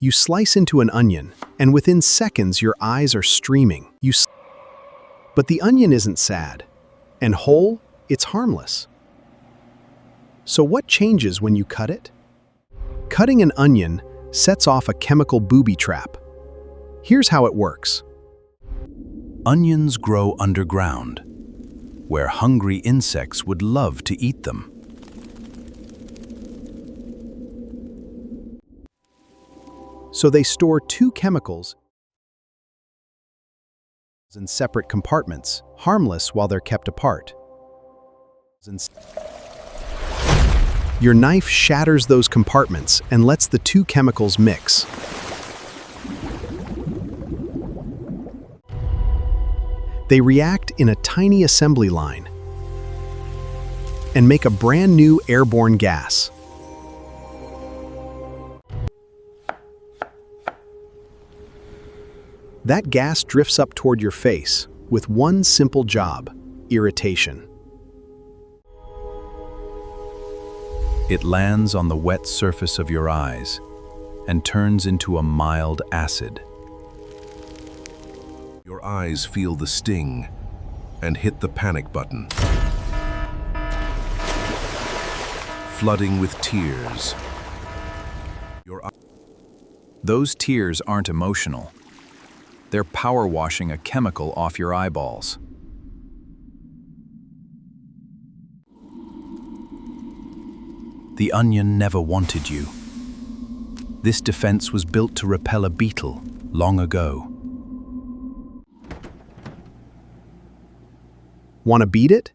You slice into an onion, and within seconds your eyes are streaming. But the onion isn't sad. And whole, it's harmless. So what changes when you cut it? Cutting an onion sets off a chemical booby trap. Here's how it works. Onions grow underground, where hungry insects would love to eat them. So they store two chemicals in separate compartments, harmless while they're kept apart. Your knife shatters those compartments and lets the two chemicals mix. They react in a tiny assembly line and make a brand new airborne gas. That gas drifts up toward your face with one simple job: irritation. It lands on the wet surface of your eyes and turns into a mild acid. Your eyes feel the sting and hit the panic button, flooding with tears. Those tears aren't emotional. They're power washing a chemical off your eyeballs. The onion never wanted you. This defense was built to repel a beetle long ago. Want to beat it?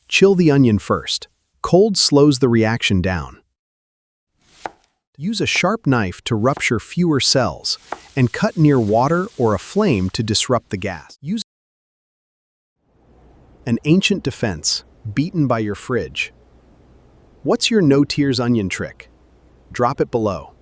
Chill the onion first. Cold slows the reaction down. Use a sharp knife to rupture fewer cells and cut near water or a flame to disrupt the gas. Use an ancient defense, beaten by your fridge. What's your no-tears onion trick? Drop it below.